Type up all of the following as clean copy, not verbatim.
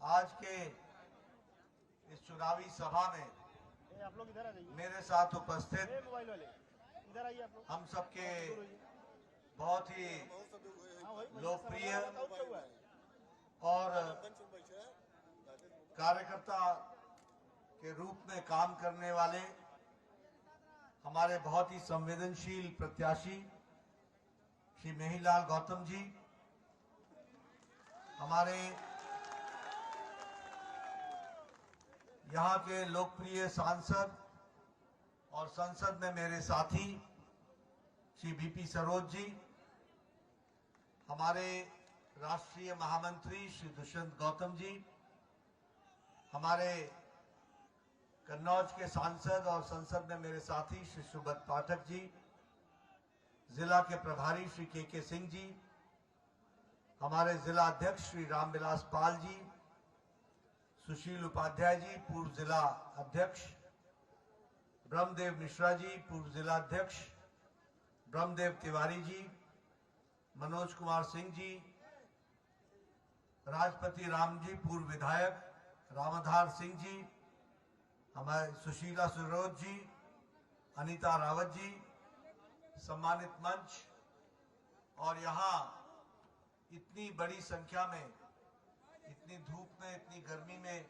आज के इस चुनावी सभा में आप लोग इधर आ जाइए, मेरे साथ उपस्थित मोबाइल वाले इधर आइए आप लोग। हम सबके बहुत ही लोकप्रिय और कार्यकर्ता के रूप में काम करने वाले हमारे बहुत ही संवेदनशील प्रत्याशी श्री मेहिलाल गौतम जी, हमारे यहाँ के लोकप्रिय सांसद और संसद में मेरे साथी श्री बीपी सरोज जी, हमारे राष्ट्रीय महामंत्री श्री दुष्यंत गौतम जी, हमारे कन्नौज के सांसद और संसद में मेरे साथी श्री सुब्रत पाठक जी, जिला के प्रभारी श्री के सिंह जी, हमारे जिला अध्यक्ष श्री रामविलास पाल जी, सुशील उपाध्याय जी पूर्व जिला अध्यक्ष, ब्रह्मदेव मिश्रा जी पूर्व जिला अध्यक्ष, ब्रह्मदेव तिवारी जी, मनोज कुमार सिंह जी, राजपति राम जी पूर्व विधायक, रामाधार सिंह जी, हमारे सुशीला सरोज जी, अनीता रावत जी, सम्मानित मंच और यहाँ इतनी बड़ी संख्या में, इतनी धूप में, इतनी गर्मी में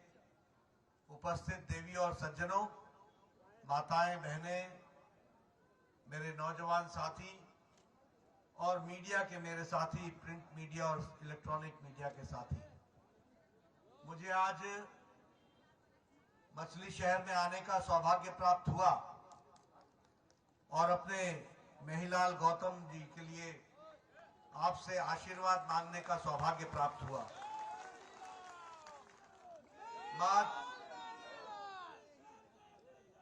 उपस्थित देवी और सज्जनों, माताएं, बहनें, मेरे नौजवान साथी और मीडिया के मेरे साथी, प्रिंट मीडिया और इलेक्ट्रॉनिक मीडिया के साथी, मुझे आज मछली शहर में आने का सौभाग्य प्राप्त हुआ और अपने मेहिलाल गौतम जी के लिए आपसे आशीर्वाद मांगने का सौभाग्य प्राप्त हुआ।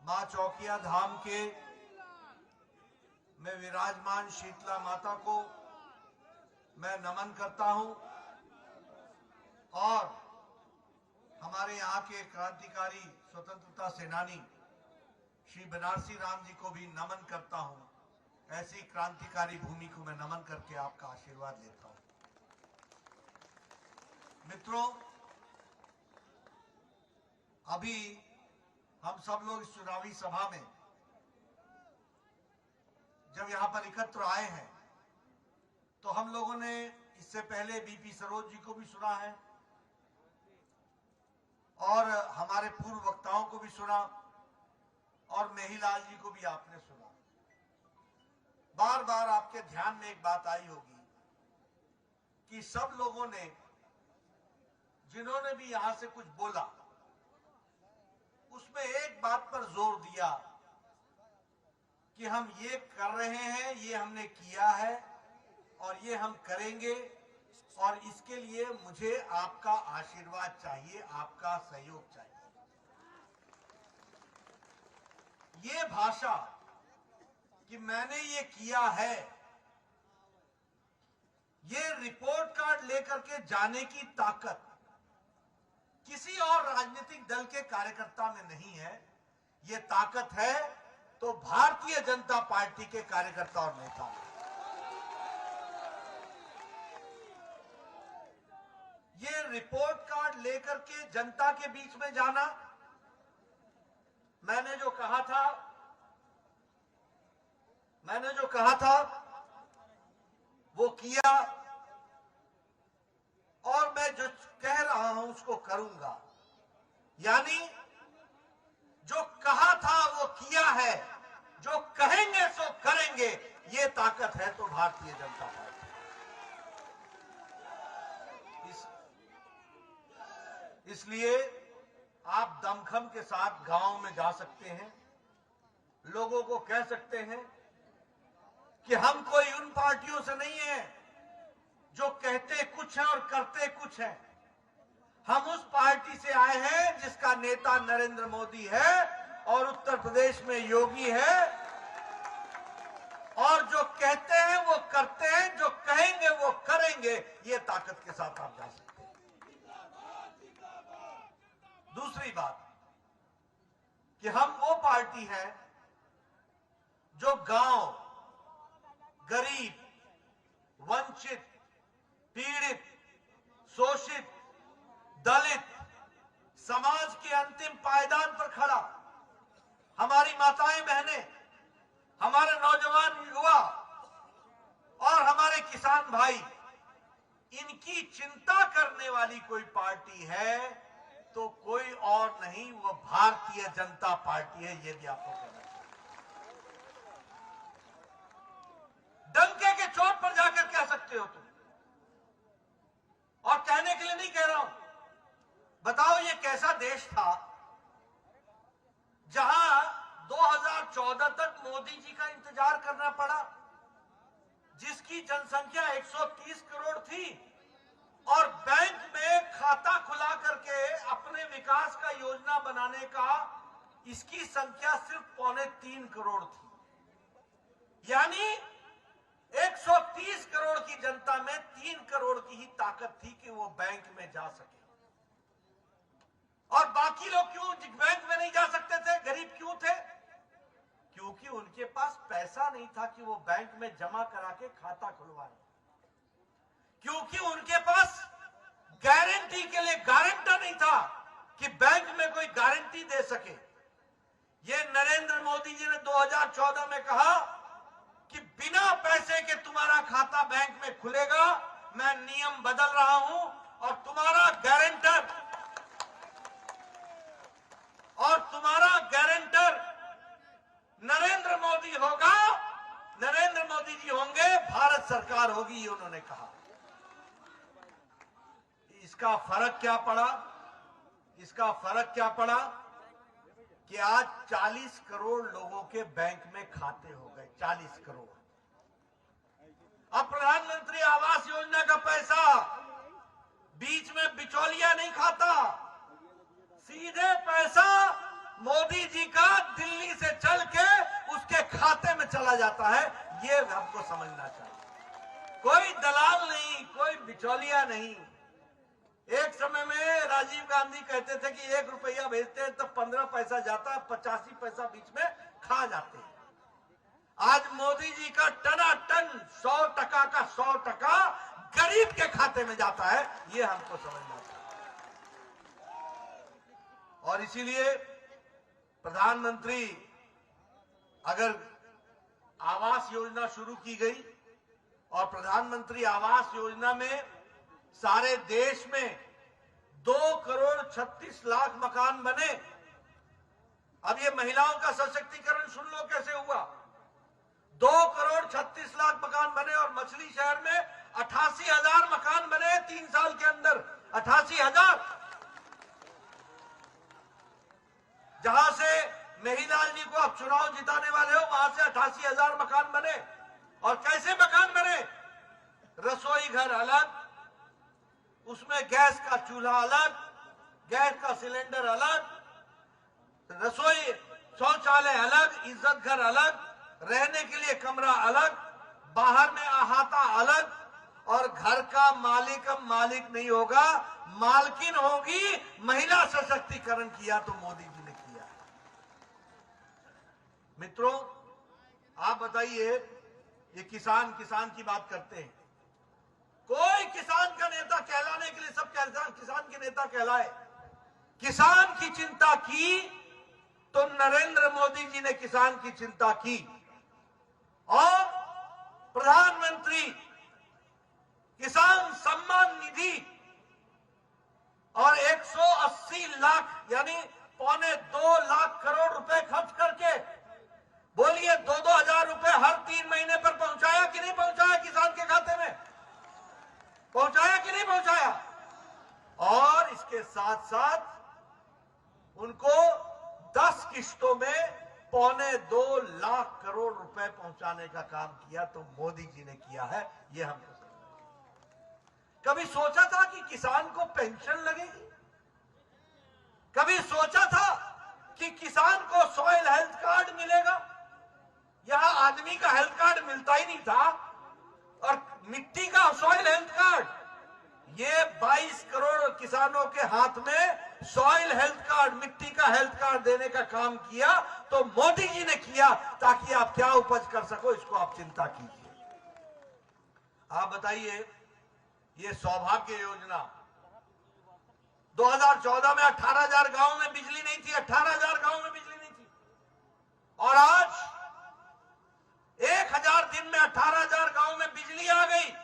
मां चौकिया धाम के में विराजमान शीतला माता को मैं नमन करता हूं और हमारे यहाँ के क्रांतिकारी स्वतंत्रता सेनानी श्री बनारसी राम जी को भी नमन करता हूं। ऐसी क्रांतिकारी भूमि को मैं नमन करके आपका आशीर्वाद लेता हूं। मित्रों, अभी हम सब लोग इस चुनावी सभा में जब यहां पर एकत्र आए हैं तो हम लोगों ने इससे पहले बीपी सरोज जी को भी सुना है और हमारे पूर्व वक्ताओं को भी सुना और मेहिलाल जी को भी आपने सुना। बार बार आपके ध्यान में एक बात आई होगी कि सब लोगों ने, जिन्होंने भी यहां से कुछ बोला, उसमें एक बात पर जोर दिया कि हम ये कर रहे हैं, ये हमने किया है और ये हम करेंगे और इसके लिए मुझे आपका आशीर्वाद चाहिए, आपका सहयोग चाहिए। ये भाषा कि मैंने ये किया है, ये रिपोर्ट कार्ड लेकर के जाने की ताकत किसी और राजनीतिक दल के कार्यकर्ता में नहीं है। ये ताकत है तो भारतीय जनता पार्टी के कार्यकर्ता और नेता में। ये रिपोर्ट कार्ड लेकर के जनता के बीच में जाना, मैंने जो कहा था वो किया और मैं जो कह रहा हूं उसको करूंगा। यानी जो कहा था वो किया है, जो कहेंगे सो करेंगे। ये ताकत है तो भारतीय जनता पार्टी। इसलिए आप दमखम के साथ गांव में जा सकते हैं, लोगों को कह सकते हैं कि हम कोई उन पार्टियों से नहीं है जो कहते कुछ है और करते कुछ है। हम उस पार्टी से आए हैं जिसका नेता नरेंद्र मोदी है और उत्तर प्रदेश में योगी है और जो कहते हैं वो करते हैं, जो कहेंगे वो करेंगे। ये ताकत के साथ आप जा सकते हैं। दूसरी बात कि हम वो पार्टी है जो गांव, गरीब, वंचित, पीड़ित, शोषित, दलित, समाज के अंतिम पायदान पर खड़ा हमारी माताएं बहनें, हमारे नौजवान युवा और हमारे किसान भाई, इनकी चिंता करने वाली कोई पार्टी है तो कोई और नहीं, वो भारतीय जनता पार्टी है। ये भी आपको कहना चाहिए। डंके के चोट पर जाकर कह सकते हो तुम, और कहने के लिए नहीं कह रहा हूं। बताओ ये कैसा देश था जहां 2014 तक मोदी जी का इंतजार करना पड़ा, जिसकी जनसंख्या 130 करोड़ थी और बैंक में खाता खुला करके अपने विकास का योजना बनाने का इसकी संख्या सिर्फ 2.25 करोड़ थी। यानी 130 करोड़ की जनता में 3 करोड़ की ही ताकत थी कि वो बैंक में जा सके। और बाकी लोग क्यों बैंक में नहीं जा सकते थे, गरीब क्यों थे? क्योंकि उनके पास पैसा नहीं था कि वो बैंक में जमा करा के खाता खुलवाए, क्योंकि उनके पास गारंटी के लिए गारंटर नहीं था कि बैंक में कोई गारंटी दे सके। ये नरेंद्र मोदी जी ने 2014 में कहा कि बिना पैसे के तुम्हारा खाता बैंक में खुलेगा, मैं नियम बदल रहा हूं और तुम्हारा गारंटर नरेंद्र मोदी होगा, नरेंद्र मोदी जी होंगे, भारत सरकार होगी, ये उन्होंने कहा। इसका फर्क क्या पड़ा? इसका फर्क क्या पड़ा कि आज 40 करोड़ लोगों के बैंक में खाते हो गए, 40 करोड़। अब प्रधानमंत्री आवास योजना का पैसा बीच में बिचौलिया नहीं खाता, सीधे पैसा मोदी जी का दिल्ली से चल के उसके खाते में चला जाता है। ये हमको समझना चाहिए। कोई दलाल नहीं, कोई बिचौलिया नहीं। एक समय में राजीव गांधी कहते थे कि 1 रुपया भेजते हैं तो 15 पैसा जाता है, 85 पैसा बीच में खा जाते हैं। आज मोदी जी का टनाटन 100% का 100% गरीब के खाते में जाता है। ये हमको समझना चाहिए। और इसीलिए प्रधानमंत्री, अगर आवास योजना शुरू की गई और प्रधानमंत्री आवास योजना में सारे देश में 2,36,00,000 मकान बने। अब ये महिलाओं का सशक्तिकरण सुन लो कैसे हुआ। 2,36,00,000 मकान बने और मछली शहर में 88,000 मकान बने 3 साल के अंदर। 88,000। जहां से मेहीलाल जी को आप चुनाव जिताने वाले हो, वहां से 88,000 मकान बने। और कैसे मकान बने? रसोई घर अलग, उसमें गैस का चूल्हा अलग, गैस का सिलेंडर अलग, रसोई शौचालय अलग, इज्जत घर अलग, रहने के लिए कमरा अलग, बाहर में अहाता अलग। और घर का मालिक नहीं होगा, मालकिन होगी। महिला सशक्तिकरण किया तो मोदी जी ने किया। मित्रों, आप बताइए, ये किसान की बात करते हैं। कोई किसान का नेता कहलाने के लिए सब किसान के नेता कहलाए। किसान की चिंता की तो नरेंद्र मोदी जी ने किसान की चिंता की और प्रधानमंत्री किसान सम्मान निधि और 180 लाख यानी 2.25 लाख करोड़ रुपए खर्च करके, बोलिए 2-2 हजार रुपए हर 3 महीने पर पहुंचाया कि नहीं पहुंचाया? किसान के खाते में पहुंचाया कि नहीं पहुंचाया? और इसके साथ साथ उनको 10 किश्तों में 2.25 लाख करोड़ रुपए पहुंचाने का काम किया तो मोदी जी ने किया है। यह हमको कभी सोचा था कि किसान को पेंशन लगेगी? कभी सोचा था कि किसान को सॉइल हेल्थ कार्ड मिलेगा? यहां आदमी का हेल्थ कार्ड मिलता ही नहीं था और मिट्टी का सॉइल हेल्थ कार्ड। ये 22 करोड़ किसानों के हाथ में सॉइल हेल्थ कार्ड, मिट्टी का हेल्थ कार्ड देने का काम किया तो मोदी जी ने किया, ताकि आप क्या उपज कर सको इसको आप चिंता कीजिए। आप बताइए, ये सौभाग्य योजना 2014 में 18,000 गांव में बिजली नहीं थी, 18,000 गांव में बिजली नहीं थी। और आज 1,000 दिन में 18,000 गांव में बिजली आ गई।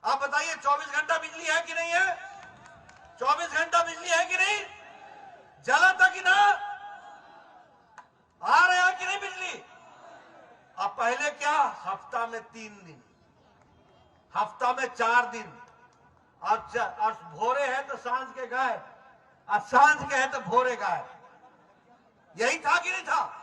आप बताइए 24 घंटा बिजली है कि नहीं है? 24 घंटा बिजली है कि नहीं? जला था कि ना? आ रहा है कि नहीं बिजली? अब पहले क्या, हफ्ता में 3 दिन, हफ्ता में 4 दिन, और भोरे है तो सांझ के गाय, और सांझ के है तो भोरे गाय। यही था कि नहीं था?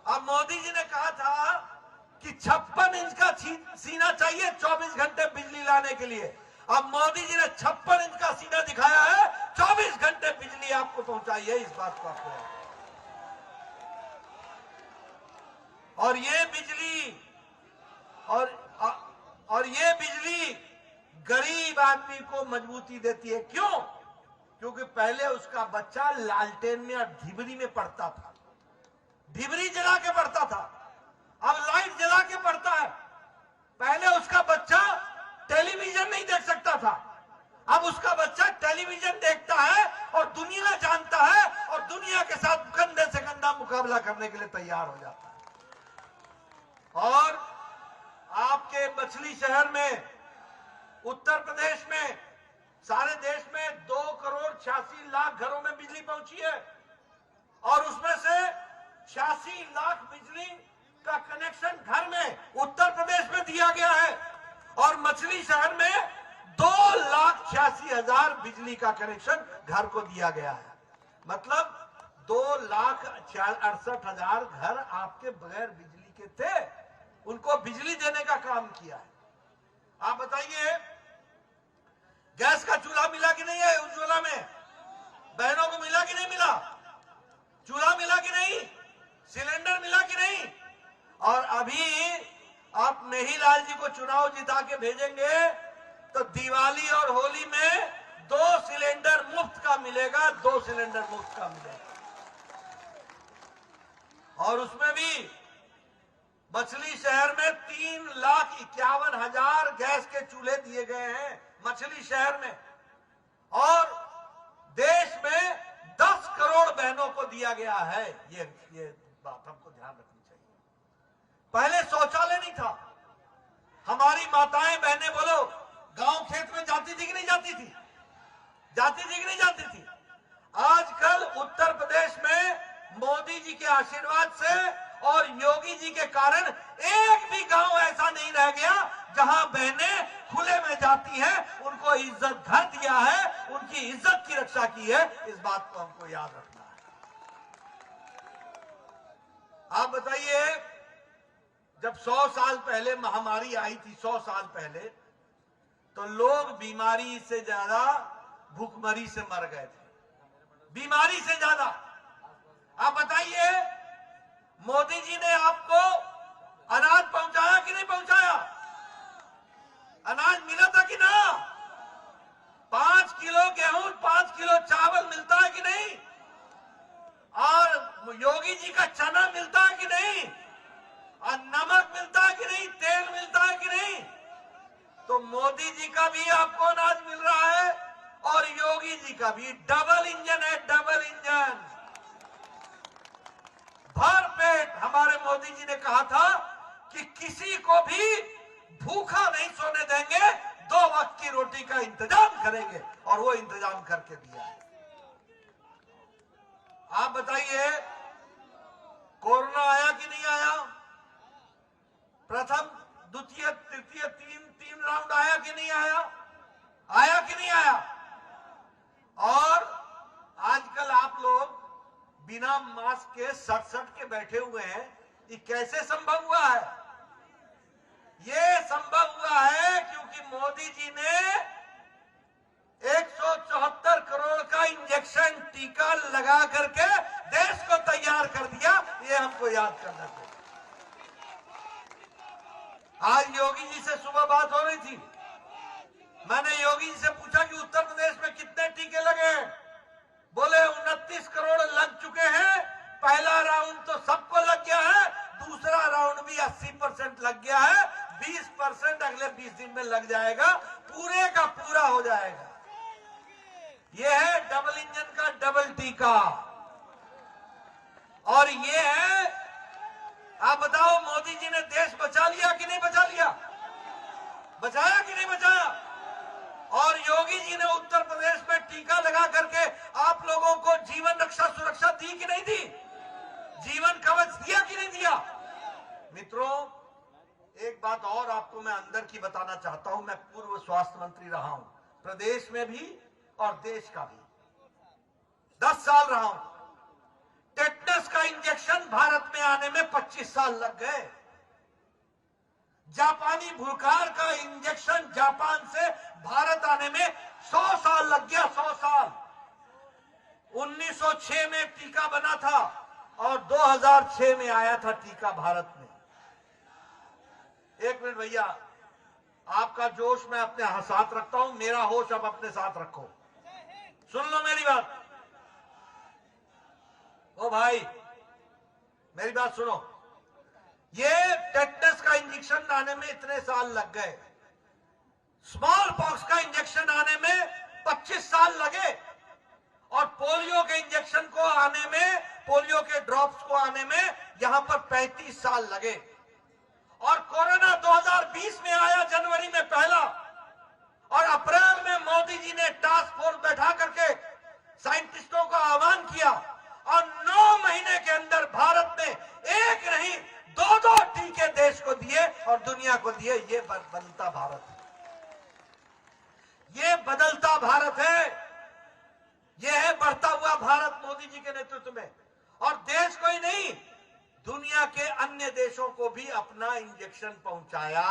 अब मोदी जी ने कहा था कि 56 इंच का सीना चाहिए 24 घंटे बिजली लाने के लिए। अब मोदी जी ने 56 इंच का सीना दिखाया है, 24 घंटे बिजली आपको पहुंचाई है। इस बात को आपको, और ये बिजली और ये बिजली गरीब आदमी को मजबूती देती है। क्यों? क्योंकि पहले उसका बच्चा लालटेन में और ढिबरी में पढ़ता था, ढिबरी जला के पढ़ता था, अब लाइट जला के पढ़ता है। पहले उसका बच्चा टेलीविजन नहीं देख सकता था, अब उसका बच्चा टेलीविजन देखता है और दुनिया जानता है, और दुनिया के साथ कंधे से कंधा मुकाबला करने के लिए तैयार हो जाता है। और आपके मछली शहर में, उत्तर प्रदेश में, सारे देश में 2,86,00,000 घरों में बिजली पहुंची है, और उसमें से 86 लाख बिजली का कनेक्शन घर में उत्तर प्रदेश में दिया गया है, और मछली शहर में 2,86,000 बिजली का कनेक्शन घर को दिया गया है। मतलब 2,68,000 घर आपके बगैर बिजली के थे, उनको बिजली देने का काम किया है। आप बताइए, गैस का चूल्हा मिला कि नहीं है उज्ज्वला में? बहनों को मिला कि नहीं मिला? चूल्हा मिला कि नहीं? सिलेंडर मिला कि नहीं? और अभी आप मेहीलाल जी को चुनाव जिता के भेजेंगे तो दिवाली और होली में 2 सिलेंडर मुफ्त का मिलेगा, 2 सिलेंडर मुफ्त का मिलेगा। और उसमें भी मछली शहर में 3,51,000 गैस के चूल्हे दिए गए हैं मछली शहर में, और देश में 10 करोड़ बहनों को दिया गया है। ये बात हमको ध्यान रखनी चाहिए। पहले शौचालय नहीं था। हमारी माताएं बहनें बोलो, गांव खेत में जाती थी कि नहीं जाती थी? जाती थी कि नहीं जाती थी? आजकल उत्तर प्रदेश में मोदी जी के आशीर्वाद से और योगी जी के कारण एक भी गांव ऐसा नहीं रह गया जहां बहनें खुले में जाती हैं। उनको इज्जत घर दिया है, उनकी इज्जत की रक्षा की है। इस बात को हमको याद रखना है। आप बताइए, जब 100 साल पहले महामारी आई थी, 100 साल पहले, तो लोग बीमारी से ज्यादा भूखमरी से मर गए थे, बीमारी से ज्यादा। आप बताइए, मोदी जी ने आपको अनाज पहुंचाया कि नहीं पहुंचाया? अनाज मिला था कि ना? 5 किलो गेहूं, 5 किलो चावल मिलता है कि नहीं? और योगी जी का चना मिलता है कि नहीं? और नमक मिलता है कि नहीं? तेल मिलता है कि नहीं? तो मोदी जी का भी आपको अनाज मिल रहा है, और योगी जी का भी। डबल इंजन है, डबल इंजन। भर पेट हमारे मोदी जी ने कहा था कि किसी को भी भूखा नहीं सोने देंगे, 2 वक्त की रोटी का इंतजाम करेंगे, और वो इंतजाम करके दिया है। आप बताइए, कोरोना आया कि नहीं आया? प्रथम, द्वितीय, तृतीय, तीन राउंड आया कि नहीं आया? आया कि नहीं आया? और आजकल आप लोग बिना मास्क के सट के बैठे हुए हैं। ये कैसे संभव हुआ है? ये संभव हुआ है क्योंकि मोदी जी ने 174 करोड़ का इंजेक्शन, टीका लगा करके देश को तैयार कर दिया। ये हमको याद करना चाहिए। आज योगी जी से सुबह बात हो रही थी, मैंने योगी जी से पूछा कि उत्तर प्रदेश में कितने टीके लगे? बोले 29 करोड़ लग चुके हैं। पहला राउंड तो सबको लग गया है, दूसरा राउंड भी 80% लग गया है, 20% अगले 20 दिन में लग जाएगा, पूरे का पूरा हो जाएगा। यह है डबल इंजन का डबल टीका। और ये है, आप बताओ मोदी जी ने देश बचा लिया कि नहीं बचा लिया? बचाया कि नहीं बचाया? और योगी जी ने उत्तर प्रदेश में टीका लगा करके आप लोगों को जीवन रक्षा सुरक्षा दी कि नहीं दी? जीवन कवच दिया कि नहीं दिया? मित्रों, एक बात और आपको मैं अंदर की बताना चाहता हूं। मैं पूर्व स्वास्थ्य मंत्री रहा हूं, प्रदेश में भी और देश का भी 10 साल रहा हूं। टेटनस का इंजेक्शन भारत में आने में 25 साल लग गए। जापानी भूलकार का इंजेक्शन जापान से भारत आने में 100 साल लग गया। 100 साल। 1906 में टीका बना था और 2006 में आया था टीका भारत में। एक मिनट भैया, आपका जोश मैं अपने साथ रखता हूं, मेरा होश अब अपने साथ रखो। सुन लो मेरी बात। ओ भाई, मेरी बात सुनो। ये टेटनस का इंजेक्शन आने में इतने साल लग गए, स्मॉल पॉक्स का इंजेक्शन आने में 25 साल लगे, और पोलियो के इंजेक्शन को आने में, पोलियो के ड्रॉप्स को आने में यहां पर 35 साल लगे। और कोरोना 2020 में आया, जनवरी में पहला, और अप्रैल में मोदी जी ने टास्क फोर्स बैठा करके साइंटिस्टों का आह्वान किया, और 9 महीने के अंदर भारत ने एक नहीं 2-2 टीके देश को दिए और दुनिया को दिए। ये बदलता भारत है, ये बदलता भारत है, ये है बढ़ता हुआ भारत मोदी जी के नेतृत्व में। और देश को ही नहीं, दुनिया के अन्य देशों को भी अपना इंजेक्शन पहुंचाया।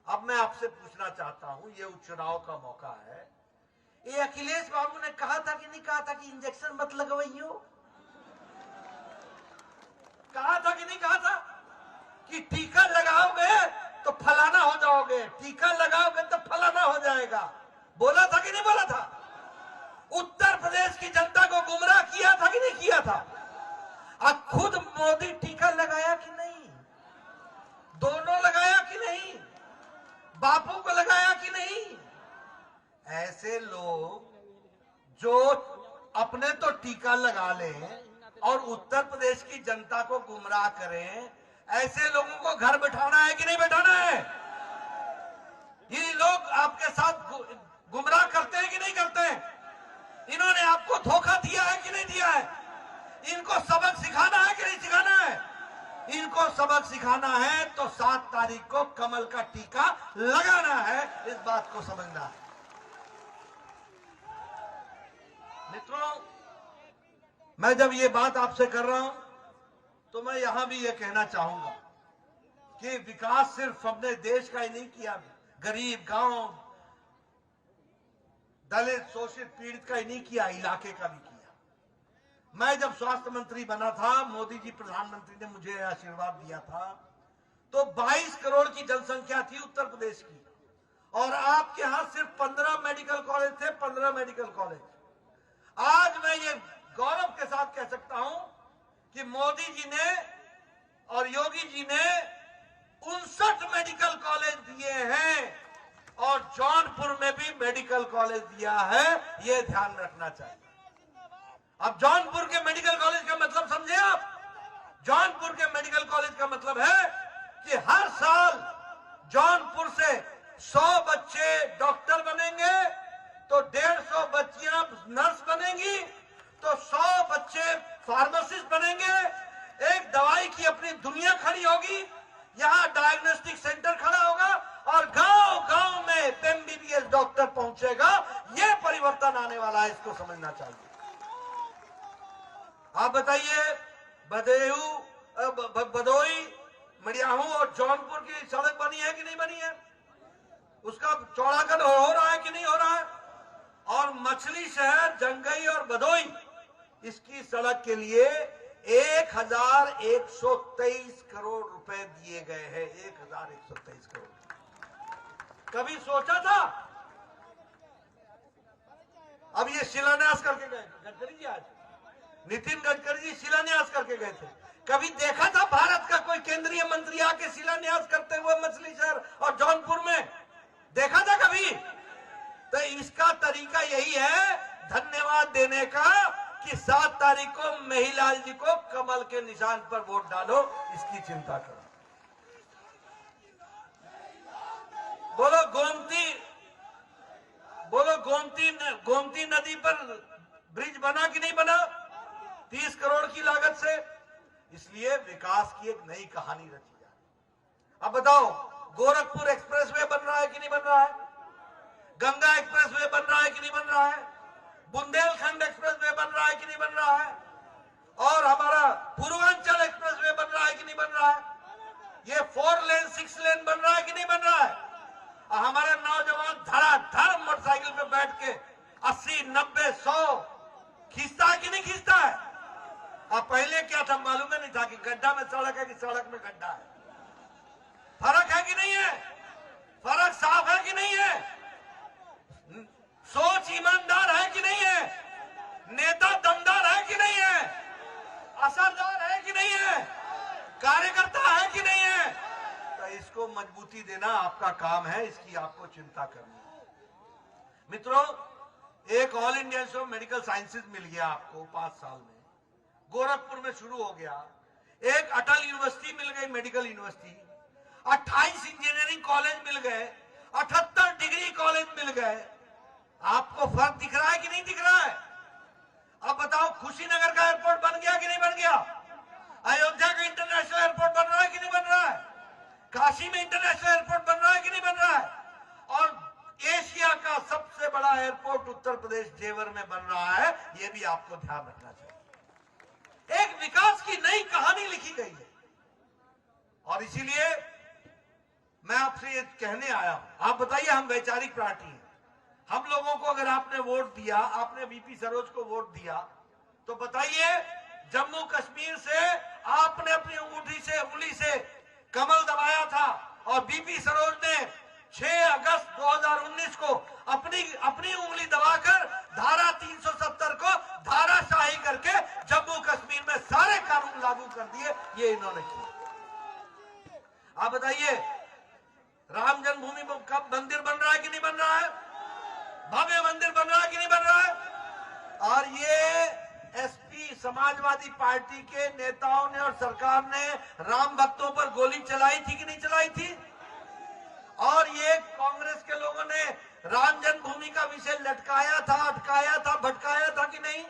अब मैं आपसे पूछना चाहता हूं, ये उपचुनाव का मौका है, ये अखिलेश बाबू ने कहा था कि नहीं कहा था कि इंजेक्शन मत लगवाइयो? कहा था कि नहीं कहा था कि टीका लगाओगे तो फलाना हो जाओगे, टीका लगाओगे तो फलाना हो जाएगा? बोला था कि नहीं बोला था? उत्तर प्रदेश की जनता को गुमराह किया था कि नहीं किया था? अब खुद मोदी टीका लगाया कि नहीं? दोनों लगाया कि नहीं? बापू को लगाया कि नहीं? ऐसे लोग जो अपने तो टीका लगा लें और उत्तर प्रदेश की जनता को गुमराह करें, ऐसे लोगों को घर बैठाना है कि नहीं बैठाना है? ये लोग आपके साथ गुमराह करते हैं कि नहीं करते हैं? इन्होंने आपको धोखा दिया है कि नहीं दिया है? इनको सबक सिखाना है कि नहीं सिखाना है? इनको सबक सिखाना है तो 7 तारीख को कमल का टीका लगाना है, इस बात को समझना है। मित्रों, मैं जब ये बात आपसे कर रहा हूं तो मैं यहां भी ये कहना चाहूंगा कि विकास सिर्फ हमने देश का ही नहीं किया, गरीब, गांव, दलित, शोषित, पीड़ित का ही नहीं किया, इलाके का भी किया। मैं जब स्वास्थ्य मंत्री बना था, मोदी जी प्रधानमंत्री ने मुझे आशीर्वाद दिया था, तो 22 करोड़ की जनसंख्या थी उत्तर प्रदेश की, और आपके यहां सिर्फ 15 मेडिकल कॉलेज थे। 15 मेडिकल कॉलेज। आज मैं ये गौरव के साथ कह सकता हूं कि मोदी जी ने और योगी जी ने 59 मेडिकल कॉलेज दिए हैं, और जौनपुर में भी मेडिकल कॉलेज दिया है, ये ध्यान रखना चाहिए। अब जौनपुर के मेडिकल कॉलेज का मतलब समझे आप? जौनपुर के मेडिकल कॉलेज का मतलब है कि हर साल जौनपुर से 100 बच्चे डॉक्टर बनेंगे, तो 150 बच्चियां नर्स बनेंगी, तो 100 बच्चे फार्मासिस्ट बनेंगे। एक दवाई की अपनी दुनिया खड़ी होगी, यहां डायग्नोस्टिक सेंटर खड़ा होगा, और गांव गांव में एमबीबीएस डॉक्टर पहुंचेगा। यह परिवर्तन आने वाला है, इसको समझना चाहिए। आप बताइए, भदोई, मडियाहू और जौनपुर की सड़क बनी है कि नहीं बनी है? उसका चौड़ाकरण हो रहा है कि नहीं हो रहा है? और मछली शहर, जंगई और भदोई, इसकी सड़क के लिए 1123 करोड़ रुपए दिए गए हैं। 1123 करोड़। कभी सोचा था? अब ये शिलान्यास करके गए गडकरी जी, आज नितिन गडकरी जी शिलान्यास करके गए थे। कभी देखा था भारत का कोई केंद्रीय मंत्री आके शिलान्यास करते हुए मछली शहर और जौनपुर में? देखा था कभी? तो इसका तरीका यही है, धन्यवाद देने का कि 7 तारीख को मेहीलाल जी को कमल के निशान पर वोट डालो, इसकी चिंता करो। बोलो गोमती नदी पर ब्रिज बना कि नहीं बना 30 करोड़ की लागत से। इसलिए विकास की एक नई कहानी रची जा रही। अब बताओ, गोरखपुर एक्सप्रेसवे बन रहा है कि नहीं बन रहा है? गंगा एक्सप्रेसवे बन रहा है कि नहीं बन रहा है? बुंदेलखंड एक्सप्रेसवे बन रहा है कि नहीं बन रहा है? और हमारा पूर्वांचल एक्सप्रेसवे बन रहा है कि नहीं बन रहा है? ये 4 लेन 6 लेन बन रहा है कि नहीं बन रहा है? और हमारे नौजवान धड़ाधड़ मोटरसाइकिल पे बैठ के 80, 90, 100 खींचता है कि नहीं खींचता है? अब पहले क्या था मालूम नहीं था कि गड्ढा में सड़क है कि सड़क में गड्ढा है। फर्क है कि नहीं है? फर्क साफ है कि नहीं है? सोच ईमानदार है कि नहीं है? नेता दमदार है कि नहीं है? असरदार है कि नहीं है? कार्यकर्ता है कि नहीं है? तो इसको मजबूती देना आपका काम है, इसकी आपको चिंता करनी है। मित्रों, एक all India institute of medical sciences मिल गया आपको 5 साल में, गोरखपुर में शुरू हो गया। एक अटल यूनिवर्सिटी मिल गई, मेडिकल यूनिवर्सिटी। 28 इंजीनियरिंग कॉलेज मिल गए, 78 डिग्री कॉलेज मिल गए। आपको फर्क दिख रहा है कि नहीं दिख रहा है? अब बताओ, कुशीनगर का एयरपोर्ट बन गया कि नहीं बन गया? अयोध्या का इंटरनेशनल एयरपोर्ट बन रहा है कि नहीं बन रहा है? काशी में इंटरनेशनल एयरपोर्ट बन रहा है कि नहीं बन रहा है? और एशिया का सबसे बड़ा एयरपोर्ट उत्तर प्रदेश जेवर में बन रहा है। यह भी आपको ध्यान रखना चाहिए। एक विकास की नई कहानी लिखी गई है। और इसीलिए मैं आपसे ये कहने आया हूं, आप बताइए, हम वैचारिक पार्टी हैं। हम लोगों को अगर आपने वोट दिया, आपने बीपी सरोज को वोट दिया, तो बताइए, जम्मू कश्मीर से आपने अपनी उंगली से कमल दबाया था और बीपी सरोज ने 6 अगस्त 2019 को अपनी उंगली दबाकर धारा 370 को धाराशाही करके जम्मू कश्मीर में सारे कानून लागू कर दिए। ये इन्होंने किया। आप बताइए, राम जन्मभूमि कब मंदिर बन रहा है कि नहीं बन रहा है? भव्य मंदिर बन रहा है कि नहीं बन रहा है? और ये एसपी समाजवादी पार्टी के नेताओं ने और सरकार ने राम भक्तों पर गोली चलाई थी कि नहीं चलाई थी? और ये कांग्रेस के लोगों ने राम जन्मभूमि का विषय लटकाया था, अटकाया था, भटकाया था कि नहीं?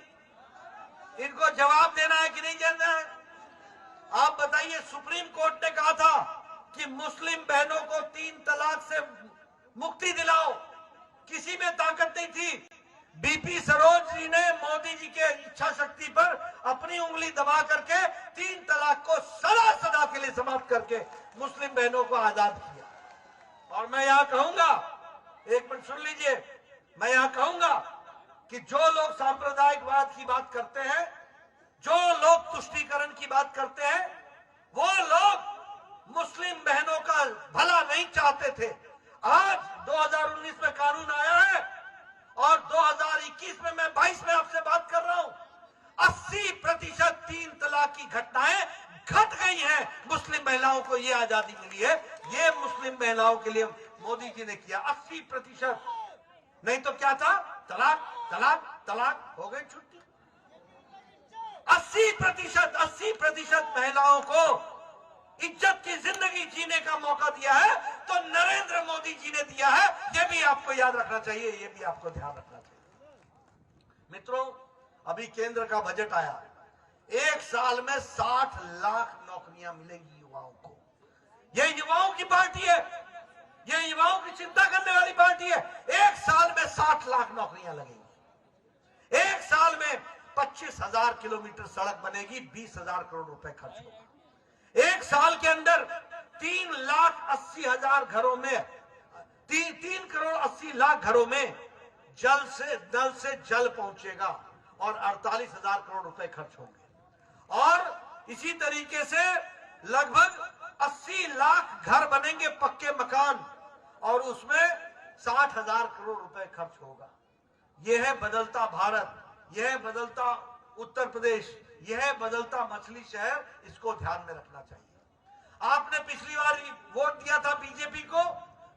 इनको जवाब देना है कि नहीं देना है? आप बताइए, सुप्रीम कोर्ट ने कहा था कि मुस्लिम बहनों को 3 तलाक से मुक्ति दिलाओ, किसी में ताकत नहीं थी। बीपी सरोज जी ने मोदी जी के इच्छा शक्ति पर अपनी उंगली दबा करके 3 तलाक को सदा के लिए समाप्त करके मुस्लिम बहनों को आजाद किया। और मैं यहां कहूंगा, एक मिनट सुन लीजिए, मैं यहां कहूंगा कि जो लोग सांप्रदायिकवाद की बात करते हैं, जो लोग तुष्टीकरण की बात करते हैं, वो लोग मुस्लिम बहनों का भला नहीं चाहते थे। आज 2019 में कानून आया है और 2021 में मैं 22 में आपसे बात कर रहा हूं। 80% 3 तलाक की घटनाएं घट गई हैं। मुस्लिम महिलाओं को यह आजादी मिली है। ये मुस्लिम महिलाओं के लिए मोदी जी ने किया। 80%। नहीं तो क्या था? तलाक तलाक तलाक हो गई छुट्टी। 80% महिलाओं को इज्जत की जिंदगी जीने का मौका दिया है तो नरेंद्र मोदी जी ने दिया है। यह भी आपको याद रखना चाहिए, यह भी आपको ध्यान रखना चाहिए। मित्रों, अभी केंद्र का बजट आया। 1 साल में 60 लाख नौकरियां मिलेंगी युवाओं को। यह युवाओं की पार्टी है, यह युवाओं की चिंता करने वाली पार्टी है। 1 साल में 60 लाख नौकरियां लगेंगी। 1 साल में 25,000 किलोमीटर सड़क बनेगी, 20,000 करोड़ रुपए खर्च होगा। 1 साल के अंदर 3,80,000 घरों में 3 करोड़ 80 लाख घरों में नल से जल पहुंचेगा और 48,000 करोड़ रुपए खर्च होंगे। और इसी तरीके से लगभग 80 लाख घर बनेंगे, पक्के मकान, और उसमें 60,000 करोड़ रुपए खर्च होगा। यह है बदलता भारत, यह है बदलता उत्तर प्रदेश, यह है बदलता मछली शहर। इसको ध्यान में रखना चाहिए। आपने पिछली बार वोट दिया था बीजेपी को,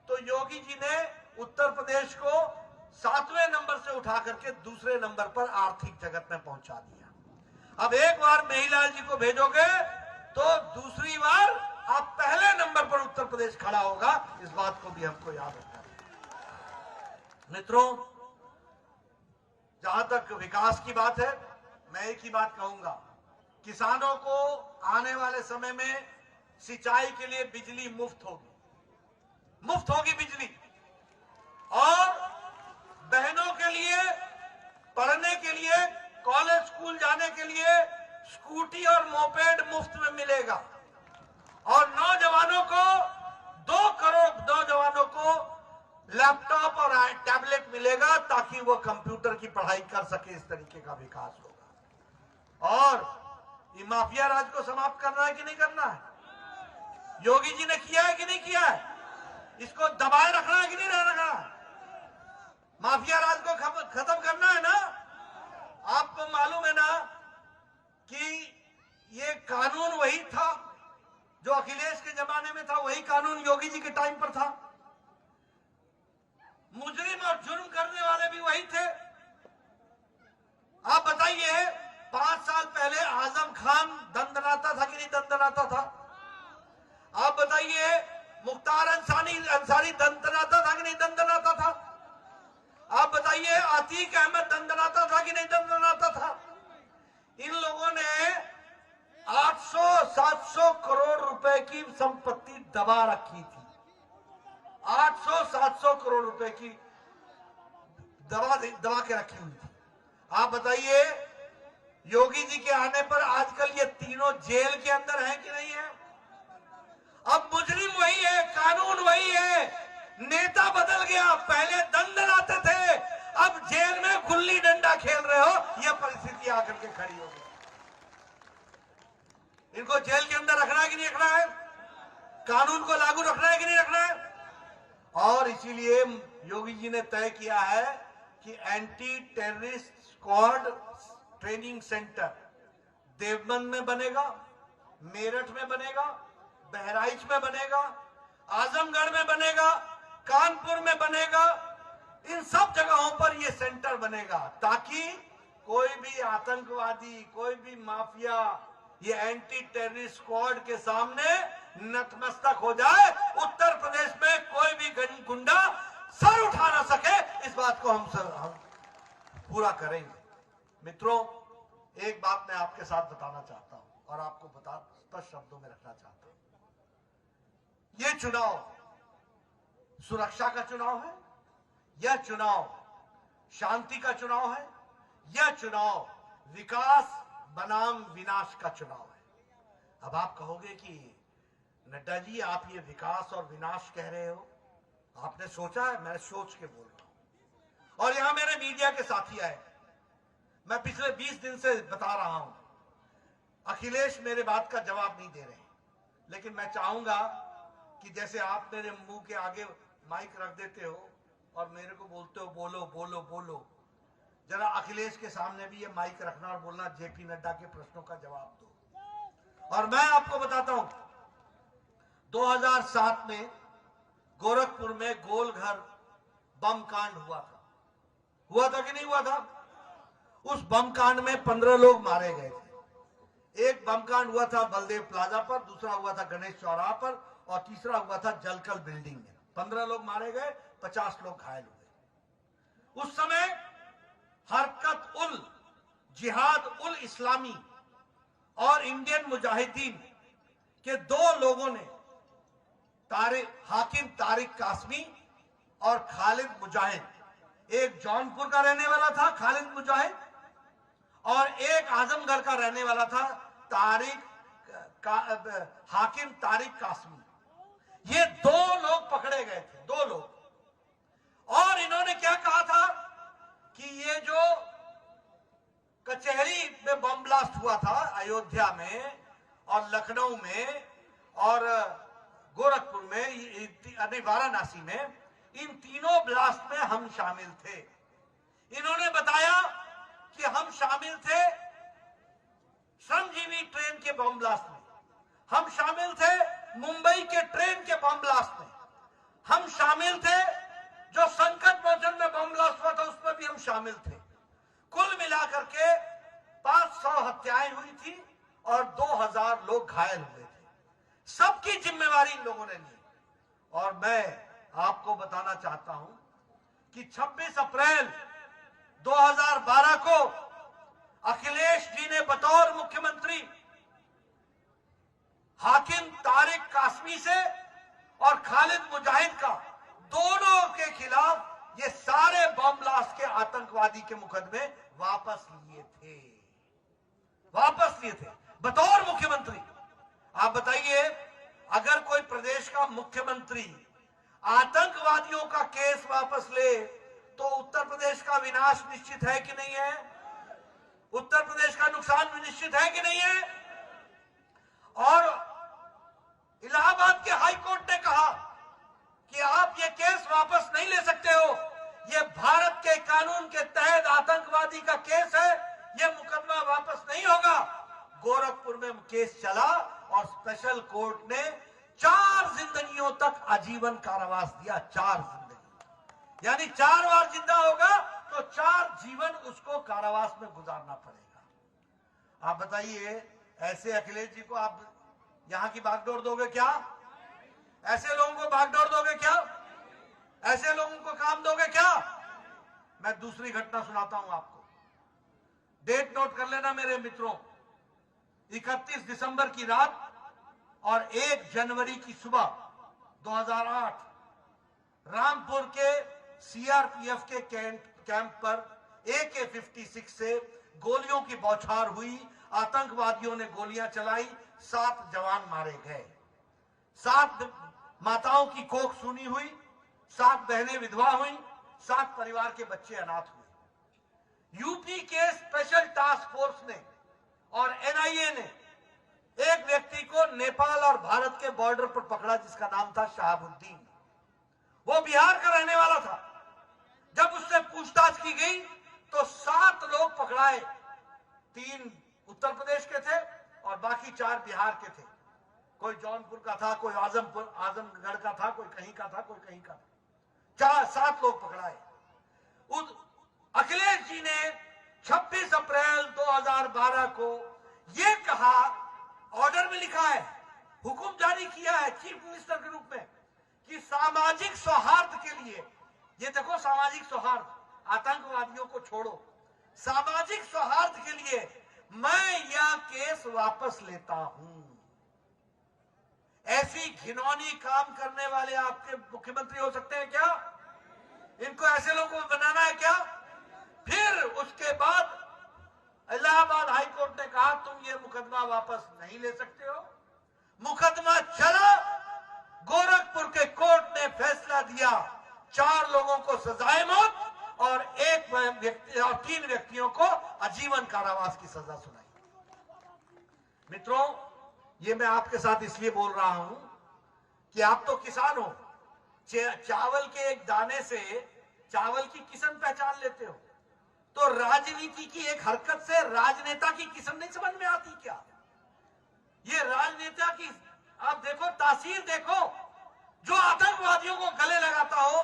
तो योगी जी ने उत्तर प्रदेश को 7वें नंबर से उठा उठा करके दूसरे नंबर पर आर्थिक जगत में पहुंचा दिया। अब एक बार मेहीलाल जी को भेजोगे तो दूसरी बार आप पहले नंबर पर उत्तर प्रदेश खड़ा होगा। इस बात को भी हमको याद रखना है। मित्रों, जहां तक विकास की बात है, मैं एक ही बात कहूंगा, किसानों को आने वाले समय में सिंचाई के लिए बिजली मुफ्त होगी बिजली, और बहनों के लिए पढ़ने के लिए, कॉलेज स्कूल जाने के लिए स्कूटी और मोपेड मुफ्त में मिलेगा, और नौजवानों को 2 करोड़ नौजवानों को लैपटॉप और टैबलेट मिलेगा ताकि वो कंप्यूटर की पढ़ाई कर सके। इस तरीके का विकास होगा। और ये माफिया राज को समाप्त करना है कि नहीं करना है? योगी जी ने किया है कि नहीं किया है? इसको दबाए रखना है कि नहीं रखना है? माफिया राज को खत्म करना है ना? आपको मालूम है ना कि ये कानून वही था जो अखिलेश के जमाने में था, वही कानून योगी जी के टाइम पर था। मुजरिम और जुर्म करने वाले भी वही थे। आप बताइए, 5 साल पहले आजम खान दंदनाता था कि नहीं दंदनाता था? आप बताइए, मुख्तार अंसारी दंदनाता था कि नहीं दंदनाता था? आप बताइए, अतीक अहमद दंदनाता था कि नहीं दंदनाता था? इन लोगों ने 800-700 करोड़ रुपए की संपत्ति दबा रखी थी। 800-700 करोड़ रुपए की दबा के रखी हुई थी। आप बताइए, योगी जी के आने पर आजकल ये तीनों जेल के अंदर है कि नहीं है? अब मुजरिम वही है, कानून वही है, नेता बदल गया। पहले दंडनाते थे, अब जेल में गुल्ली डंडा खेल रहे हो। यह परिस्थिति आकर के खड़ी हो गई। इनको जेल के अंदर रखना है कि नहीं रखना है? कानून को लागू रखना है कि नहीं रखना है? और इसीलिए योगी जी ने तय किया है कि anti terrorist squad training centre Deoband में बनेगा, मेरठ में बनेगा, बहराइच में बनेगा, आजमगढ़ में बनेगा, कानपुर में बनेगा। इन सब जगहों पर यह सेंटर बनेगा ताकि कोई भी आतंकवादी, कोई भी माफिया ये एंटी टेररिस्ट स्क्वाड के सामने नतमस्तक हो जाए। उत्तर प्रदेश में कोई भी गुंडा सर उठा ना सके। इस बात को हम पूरा करेंगे। मित्रों, एक बात मैं आपके साथ बताना चाहता हूं और आपको स्पष्ट शब्दों में रखना चाहता हूं। यह चुनाव सुरक्षा का चुनाव है, यह चुनाव शांति का चुनाव है, यह चुनाव विकास बनाम विनाश का चुनाव है। अब आप कहोगे कि नड्डा जी, आप ये विकास और विनाश कह रहे हो, आपने सोचा है? मैं सोच के बोल रहा हूं। और यहां मेरे मीडिया के साथी आए, मैं पिछले 20 दिन से बता रहा हूं, अखिलेश मेरे बात का जवाब नहीं दे रहे हैं। लेकिन मैं चाहूंगा कि जैसे आप मेरे मुंह के आगे माइक रख देते हो और मेरे को बोलते हो बोलो बोलो बोलो, जरा अखिलेश के सामने भी ये माइक रखना और बोलना जेपी नड्डा के प्रश्नों का जवाब दो। और मैं आपको बताता हूं, 2007 में गोरखपुर में गोलघर बम कांड हुआ था कि नहीं हुआ था? उस बम कांड में 15 लोग मारे गए थे। एक बम कांड हुआ था बलदेव प्लाजा पर, दूसरा हुआ था गणेश चौराहा पर, और तीसरा हुआ था जलकल बिल्डिंग में। 15 लोग मारे गए, 50 लोग घायल हुए। उस समय हरकत उल जिहाद उल इस्लामी और इंडियन मुजाहिदीन के 2 लोगों ने हाकिम तारिक कासमी और खालिद मुजाहिद, एक जौनपुर का रहने वाला था खालिद मुजाहिद और एक आजमगढ़ का रहने वाला था हाकिम तारिक कासमी। ये 2 लोग पकड़े गए थे, 2 लोग। और इन्होंने क्या कहा था कि ये जो कचहरी में बम ब्लास्ट हुआ था अयोध्या में और लखनऊ में और गोरखपुर में, वाराणसी में, इन तीनों ब्लास्ट में हम शामिल थे। इन्होंने बताया कि हम शामिल थे श्रमजीवी ट्रेन के बम ब्लास्ट में, हम शामिल थे मुंबई के ट्रेन के बम ब्लास्ट में, हम शामिल थे जो संकट मोचन में बम ब्लास्ट हुआ था उसमें भी हम शामिल थे। कुल मिलाकर के 500 हत्याएं हुई थी और 2000 लोग घायल हुए थे। सबकी जिम्मेवारी इन लोगों ने ली। और मैं आपको बताना चाहता हूं कि 26 अप्रैल 2012 को अखिलेश जी ने बतौर मुख्यमंत्री हाकिम तारिक कासमी से और खालिद मुजाहिद का दोनों के खिलाफ ये सारे बम ब्लास्ट के आतंकवादी के मुकदमे वापस लिए थे बतौर मुख्यमंत्री। आप बताइए, अगर कोई प्रदेश का मुख्यमंत्री आतंकवादियों का केस वापस ले तो उत्तर प्रदेश का विनाश निश्चित है कि नहीं है? उत्तर प्रदेश का नुकसान भी निश्चित है कि नहीं है? और इलाहाबाद के हाई कोर्ट ने कहा कि आप ये केस वापस नहीं ले सकते हो, ये भारत के कानून के तहत आतंकवादी का केस है, ये मुकदमा वापस नहीं होगा। गोरखपुर में केस चला और स्पेशल कोर्ट ने 4 जिंदगियों तक आजीवन कारावास दिया। 4 जिंदगी, यानी 4 बार जिंदा होगा तो 4 जीवन उसको कारावास में गुजारना पड़ेगा। आप बताइए, ऐसे अखिलेश जी को आप यहां की बागडोर दोगे क्या? ऐसे लोगों को बागडोर दोगे क्या? ऐसे लोगों को काम दोगे क्या? मैं दूसरी घटना सुनाता हूं आपको, डेट नोट कर लेना मेरे मित्रों। 31 दिसंबर की रात और 1 जनवरी की सुबह 2008 रामपुर के सीआरपीएफ के कैंप पर AK-56 से गोलियों की बौछार हुई। आतंकवादियों ने गोलियां चलाई, 7 जवान मारे गए। 7 माताओं की कोख सूनी हुई, 7 बहनें विधवा हुई, 7 परिवार के बच्चे अनाथ हुए। यूपी के स्पेशल टास्क फोर्स ने और एनआईए ने एक व्यक्ति को नेपाल और भारत के बॉर्डर पर पकड़ा जिसका नाम था शहाबुद्दीन। वो बिहार का रहने वाला था। जब उससे पूछताछ की गई तो 7 लोग पकड़ाए, 3 उत्तर प्रदेश के थे और बाकी 4 बिहार के थे। कोई जौनपुर का था, कोई आजमगढ़ का था, कोई कहीं का था, कोई कहीं का था। 7 लोग पकड़ाए। अखिलेश जी ने 26 अप्रैल 2012 को यह कहा, ऑर्डर में लिखा है, हुक्म जारी किया है चीफ मिनिस्टर के रूप में कि सामाजिक सौहार्द के लिए, ये देखो सामाजिक सौहार्द, आतंकवादियों को छोड़ो, सामाजिक सौहार्द के लिए मैं यह केस वापस लेता हूं। ऐसी घिनौनी काम करने वाले आपके मुख्यमंत्री हो सकते हैं क्या? इनको ऐसे लोगों को बनाना है क्या? फिर उसके बाद इलाहाबाद हाई कोर्ट ने कहा तुम ये मुकदमा वापस नहीं ले सकते हो। मुकदमा चला, गोरखपुर के कोर्ट ने फैसला दिया, 4 लोगों को सजाए मौत और 3 व्यक्तियों को आजीवन कारावास की सजा सुनाई। मित्रों, ये मैं आपके साथ इसलिए बोल रहा हूं कि आप तो किसान हो, चावल के एक दाने से चावल की किस्म पहचान लेते हो, तो राजनीति की एक हरकत से राजनेता की किस्म नहीं समझ में आती क्या? ये राजनेता की आप देखो, तासीर देखो, जो आतंकवादियों को गले लगाता हो,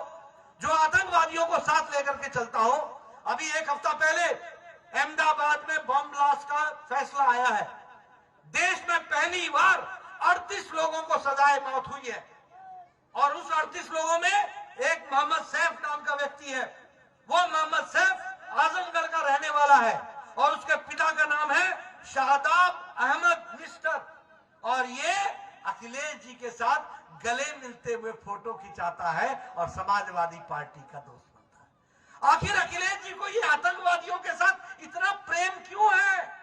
जो आतंकवादियों को साथ लेकर के चलता हो। अभी 1 हफ्ता पहले अहमदाबाद में बम ब्लास्ट का फैसला आया है। देश में पहली बार 38 लोगों को सजाए मौत हुई है और उस 38 लोगों में एक मोहम्मद सैफ नाम का व्यक्ति है। वो मोहम्मद सैफ आजमगढ़ का रहने वाला है और उसके पिता का नाम है शादाब अहमद मिस्टर, और ये अखिलेश जी के साथ गले मिलते हुए फोटो खिंचाता है और समाजवादी पार्टी का दोस्त बनता है। आखिर अखिलेश जी को ये आतंकवादियों के साथ इतना प्रेम क्यों है?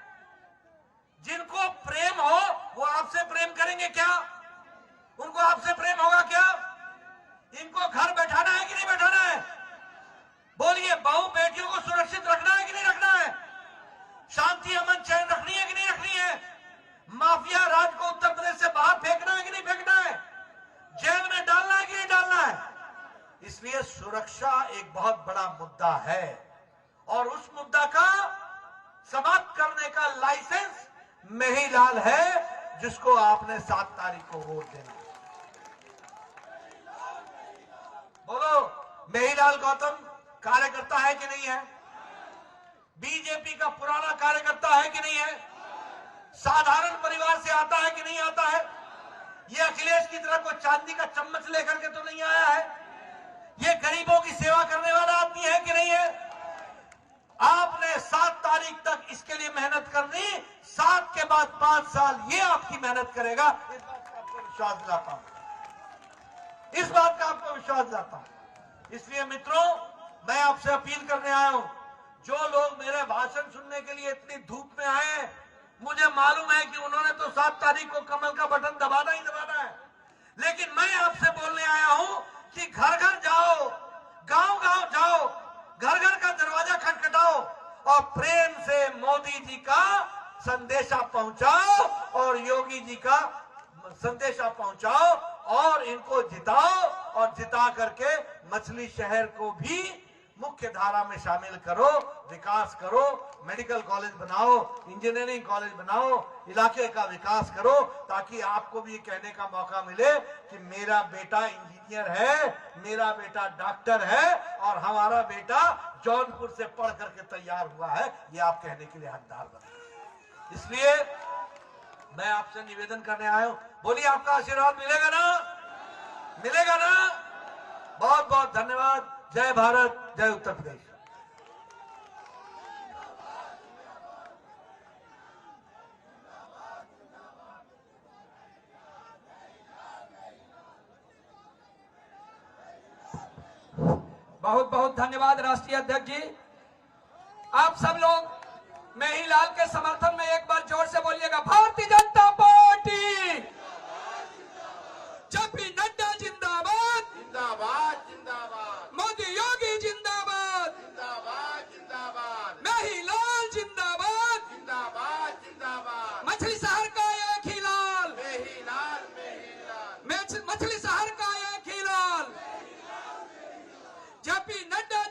जिनको प्रेम हो वो आपसे प्रेम करेंगे क्या? उनको आपसे प्रेम होगा क्या? इनको घर बैठाना है कि नहीं बैठाना है? बोलिए, बहू बेटियों को सुरक्षित रखना है कि नहीं रखना है? शांति अमन चैन रखनी है कि नहीं रखनी है? माफिया राज को उत्तर प्रदेश से बाहर फेंकना है कि नहीं फेंकना है? जेल में डालना है कि नहीं डालना है? इसलिए सुरक्षा एक बहुत बड़ा मुद्दा है और उस मुद्दा का समाप्त करने का लाइसेंस मेहीलाल है, जिसको आपने 7 तारीख को वोट देना। बोलो, मेहीलाल गौतम कार्यकर्ता है कि नहीं है? बीजेपी का पुराना कार्यकर्ता है कि नहीं है? साधारण परिवार से आता है कि नहीं आता है? ये अखिलेश की तरह कोई चांदी का चम्मच लेकर के तो नहीं आया है? ये गरीबों की सेवा करने वाला आदमी है कि नहीं है? आपने 7 तारीख तक इसके लिए मेहनत करनी, 7 के बाद 5 साल ये आपकी मेहनत करेगा। इस बात का आपको विश्वास दिलाता हूं, इस बात का आपको विश्वास दिलाता हूं। इसलिए मित्रों, मैं आपसे अपील करने आया हूं, जो लोग मेरे भाषण सुनने के लिए इतनी धूप में आए हैं, मुझे मालूम है कि उन्होंने तो 7 तारीख को कमल का बटन दबाना ही दबाना है, लेकिन मैं आपसे बोलने आया हूं कि घर घर जाओ, गांव गांव जाओ, घर घर का दरवाजा खटखटाओ और प्रेम से मोदी जी का संदेशा पहुंचाओ और योगी जी का संदेशा पहुंचाओ और इनको जिताओ और जिता करके मछली शहर को भी मुख्य धारा में शामिल करो, विकास करो, मेडिकल कॉलेज बनाओ, इंजीनियरिंग कॉलेज बनाओ, इलाके का विकास करो, ताकि आपको भी कहने का मौका मिले कि मेरा बेटा इंजीनियर है, मेरा बेटा डॉक्टर है और हमारा बेटा जौनपुर से पढ़ करके तैयार हुआ है। ये आप कहने के लिए हकदार बने। इसलिए मैं आपसे निवेदन करने आया हूं, बोलिए आपका आशीर्वाद मिलेगा ना? मिलेगा ना? बहुत बहुत धन्यवाद। जय भारत, जय उत्तर प्रदेश। बहुत बहुत धन्यवाद राष्ट्रीय अध्यक्ष जी। आप सब लोग मेहीलाल के समर्थन में एक बार जोर से बोलिएगा, भारतीय जनता पार्टी, जेपी नड्डा जिंदाबाद, जिंदाबाद जिंदाबाद, मोदी योगी जिंदाबाद, जिंदाबाद जिंदाबाद, मेहीलाल जिंदाबाद, जिंदाबाद जिंदाबाद, मछली शहर का एक ही लाल, मेहीलाल मेहीलाल, मछली शहर का एक ही लाल, जेपी नड्डा